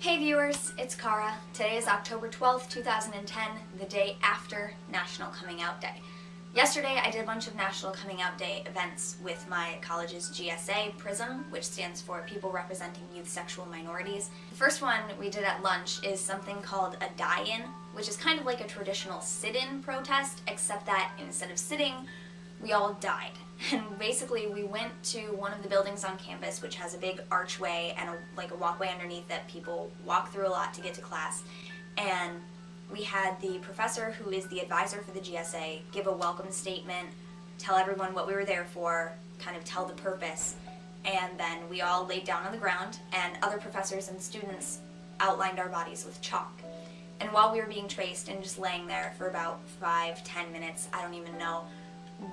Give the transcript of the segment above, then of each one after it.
Hey viewers, it's Kara. Today is October 12th, 2010, the day after National Coming Out Day. Yesterday I did a bunch of National Coming Out Day events with my college's GSA, PRISM, which stands for People Representing Youth Sexual Minorities. The first one we did at lunch is something called a die-in, which is kind of like a traditional sit-in protest, except that instead of sitting, we all died. And basically we went to one of the buildings on campus which has a big archway and a walkway underneath that people walk through a lot to get to class. And we had the professor, who is the advisor for the GSA, give a welcome statement, tell everyone what we were there for, kind of tell the purpose, and then we all laid down on the ground and other professors and students outlined our bodies with chalk. And while we were being traced and just laying there for about 5-10 minutes, I don't even know,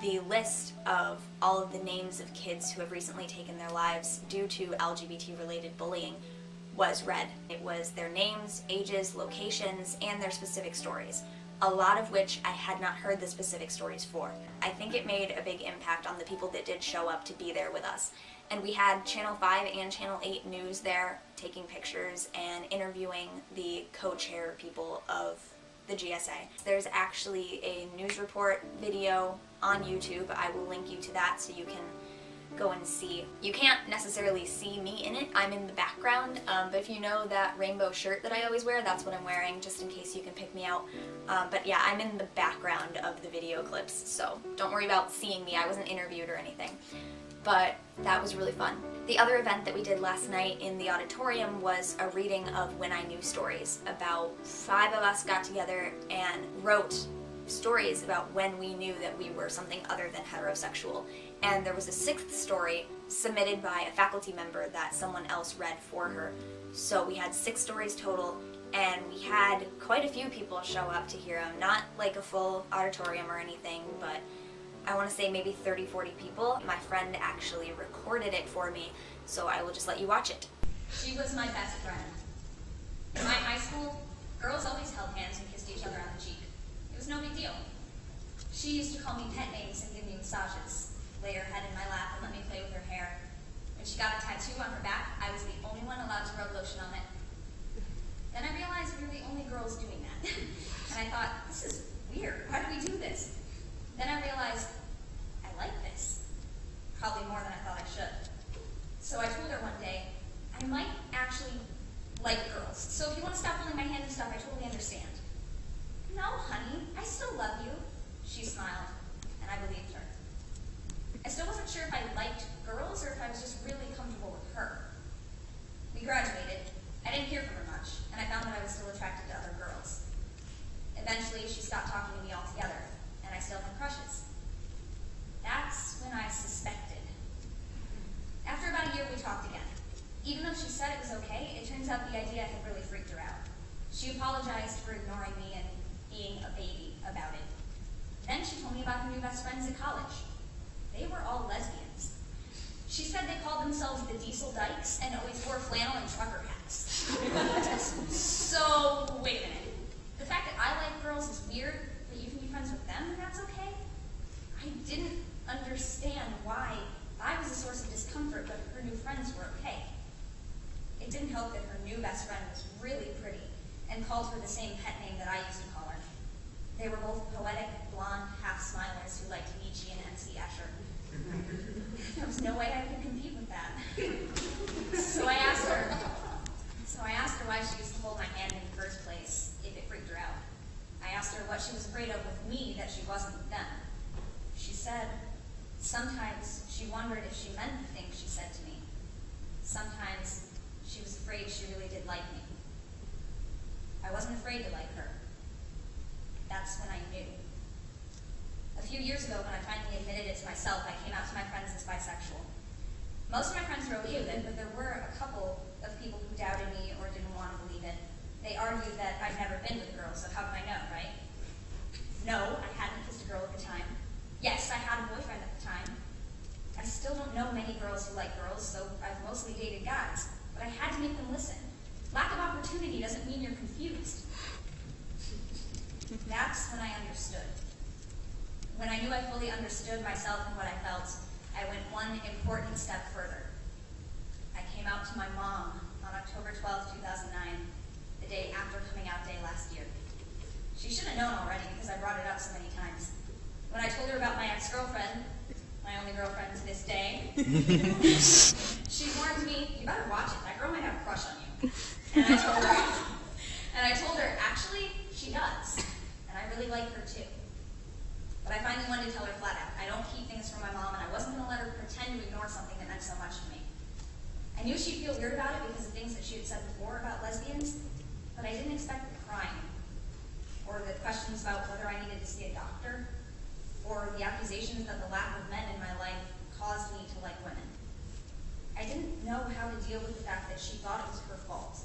the list of all of the names of kids who have recently taken their lives due to LGBT-related bullying was read. It was their names, ages, locations, and their specific stories, a lot of which I had not heard the specific stories for. I think it made a big impact on the people that did show up to be there with us. And we had Channel 5 and Channel 8 News there taking pictures and interviewing the co-chair people of the GSA. There's actually a news report video on YouTube. I will link you to that so you can go and see. You can't necessarily see me in it. I'm in the background, but if you know that rainbow shirt that I always wear, that's what I'm wearing, just in case you can pick me out. But yeah, I'm in the background of the video clips, so don't worry about seeing me. I wasn't interviewed or anything. But that was really fun. The other event that we did last night in the auditorium was a reading of When I Knew stories. About 5 of us got together and wrote stories about when we knew that we were something other than heterosexual. And there was a 6th story submitted by a faculty member that someone else read for her. So we had 6 stories total, and we had quite a few people show up to hear them. Not like a full auditorium or anything, but I want to say maybe 30-40 people. My friend actually recorded it for me, so I will just let you watch it. She was my best friend. In my high school, girls always held hands and kissed each other on the cheek. It was no big deal. She used to call me pet names and give me massages, lay her head in my lap and let me play with her hair. When she got a tattoo on her back, I was the only one allowed to rub lotion on it. Then I realized we were the only girls doing that. And I thought, this is weird. Why do we do this? Then I realized, I like this. Probably more than I thought I should. So I told her one day, I might actually like girls. So if you want to stop holding my hand and stuff, I totally understand. No, honey, I still love you. She smiled, and I believed her. I still wasn't sure if I liked girls or if I was just really comfortable with her. We graduated. I didn't hear from her much, and I found that I was still attracted to other girls. Eventually, she stopped talking to me altogether, and I still had crushes. That's when I suspected. After about a year, we talked again. Even though she said it was okay, it turns out the idea had really freaked her out. She apologized for ignoring me and being a baby about it. Then she told me about her new best friends at college. They were all lesbians. She said they called themselves the Diesel Dykes and always wore flannel and trucker hats. So, wait a minute. The fact that I like girls is weird, but you can be friends with them and that's okay? I didn't understand why I was a source of discomfort, but her new friends were okay. It didn't help that her new best friend was really pretty and called her the same pet name that I used to call her. They were both poetic, blonde, half-smilers who liked Nietzsche and MC Escher. There was no way I could compete with that. So I asked her why she used to hold my hand in the first place, if it freaked her out. I asked her what she was afraid of with me that she wasn't with them. She said, sometimes she wondered if she meant the things she said to me. Sometimes she was afraid she really did like me. I wasn't afraid to like her. That's when I knew. A few years ago, when I finally admitted it to myself, I came out to my friends as bisexual. Most of my friends were okay with it, but there were a couple of people who doubted me or didn't want to believe it. They argued that I'd never been with girls, so how could I know, right? No, I hadn't kissed a girl at the time. Yes, I had a boyfriend at the time. I still don't know many girls who like girls, so I've mostly dated guys. But I had to make them listen. Lack of opportunity doesn't mean you're confused. That's when I understood. When I knew I fully understood myself and what I felt, I went one important step further. I came out to my mom on October 12, 2009, the day after coming out day last year. She should have known already because I brought it up so many times. When I told her about my ex-girlfriend, my only girlfriend to this day, she warned me, "You better watch it, that girl might have a crush on you." And I told her, actually, she does. And I really like her too. But I finally wanted to tell her flat out, I don't keep things from my mom, and I wasn't going to let her pretend to ignore something that meant so much to me. I knew she'd feel weird about it because of things that she had said before about lesbians, but I didn't expect the crying, or the questions about whether I needed to see a doctor, or the accusations that the lack of men in my life caused me to like women. I didn't know how to deal with the fact that she thought it was her fault,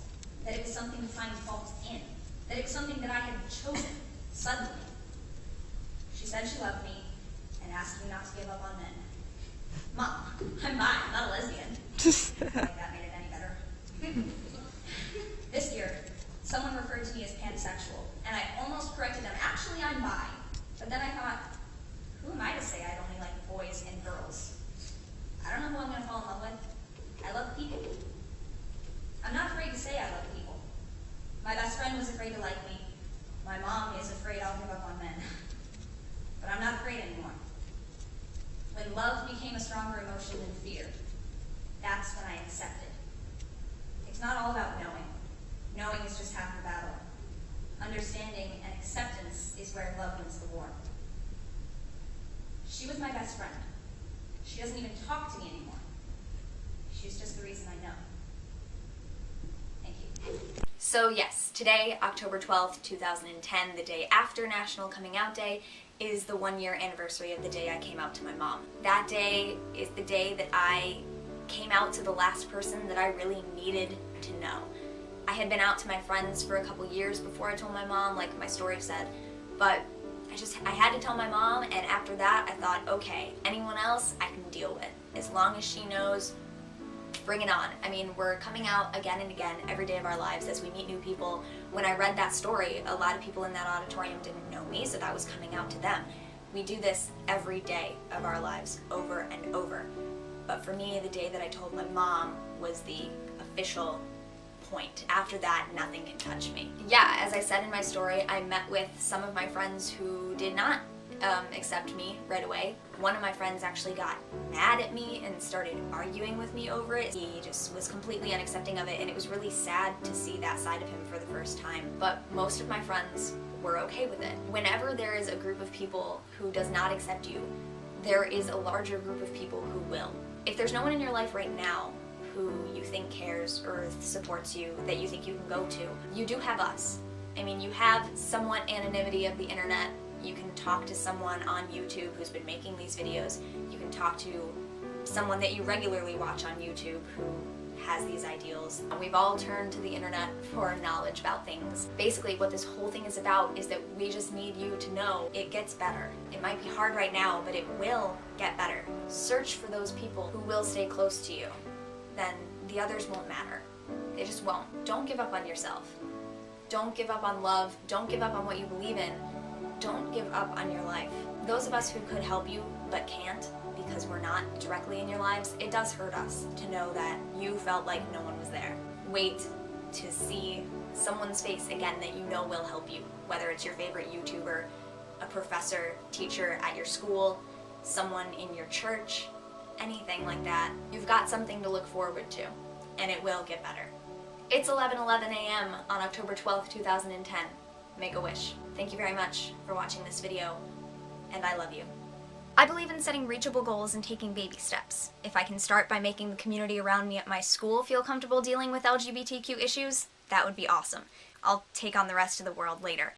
that it was something to find fault in, that it was something that I had chosen, suddenly. She said she loved me and asked me not to give up on men. Mom, I'm bi, I'm not a lesbian. Like that made it any better. This year, someone referred to me as pansexual, and I almost corrected them. Actually, I'm bi. But then I thought, who am I to say I only like boys and girls? I don't know who I'm going to fall in love with. I love people. I'm not afraid to say I love people. My best friend was afraid to like me. My mom is afraid I'll give up on men. But I'm not afraid anymore. When love became a stronger emotion than fear, that's when I accepted. It's not all about knowing. Knowing is just half the battle. Understanding and acceptance is where love wins the war. She was my best friend. She doesn't even talk to me anymore. She's just the reason I know. Thank you. So yes, today, October 12th, 2010, the day after National Coming Out Day, is the 1-year anniversary of the day I came out to my mom. That day is the day that I came out to the last person that I really needed to know. I had been out to my friends for a couple years before I told my mom, like my story said, but I had to tell my mom, and after that I thought, okay, anyone else I can deal with. As long as she knows, bring it on. I mean, we're coming out again and again every day of our lives as we meet new people. When I read that story, a lot of people in that auditorium didn't know me, so that was coming out to them. We do this every day of our lives, over and over. But for me, the day that I told my mom was the official point. After that, nothing can touch me. Yeah, as I said in my story, I met with some of my friends who did not accept me right away. One of my friends actually got mad at me and started arguing with me over it. He just was completely unaccepting of it, and it was really sad to see that side of him for the first time. But most of my friends were okay with it. Whenever there is a group of people who does not accept you, there is a larger group of people who will. If there's no one in your life right now who you think cares or supports you, that you think you can go to, you do have us. I mean, you have somewhat anonymity of the internet. You can talk to someone on YouTube who's been making these videos. You can talk to someone that you regularly watch on YouTube who has these ideals. We've all turned to the internet for knowledge about things. Basically, what this whole thing is about is that we just need you to know it gets better. It might be hard right now, but it will get better. Search for those people who will stay close to you. Then the others won't matter. They just won't. Don't give up on yourself. Don't give up on love. Don't give up on what you believe in. Don't give up on your life. Those of us who could help you but can't because we're not directly in your lives, it does hurt us to know that you felt like no one was there. Wait to see someone's face again that you know will help you, whether it's your favorite YouTuber, a professor, teacher at your school, someone in your church, anything like that. You've got something to look forward to, and it will get better. It's 11:11 a.m. on October 12th, 2010. Make a wish. Thank you very much for watching this video, and I love you. I believe in setting reachable goals and taking baby steps. If I can start by making the community around me at my school feel comfortable dealing with LGBTQ issues, that would be awesome. I'll take on the rest of the world later.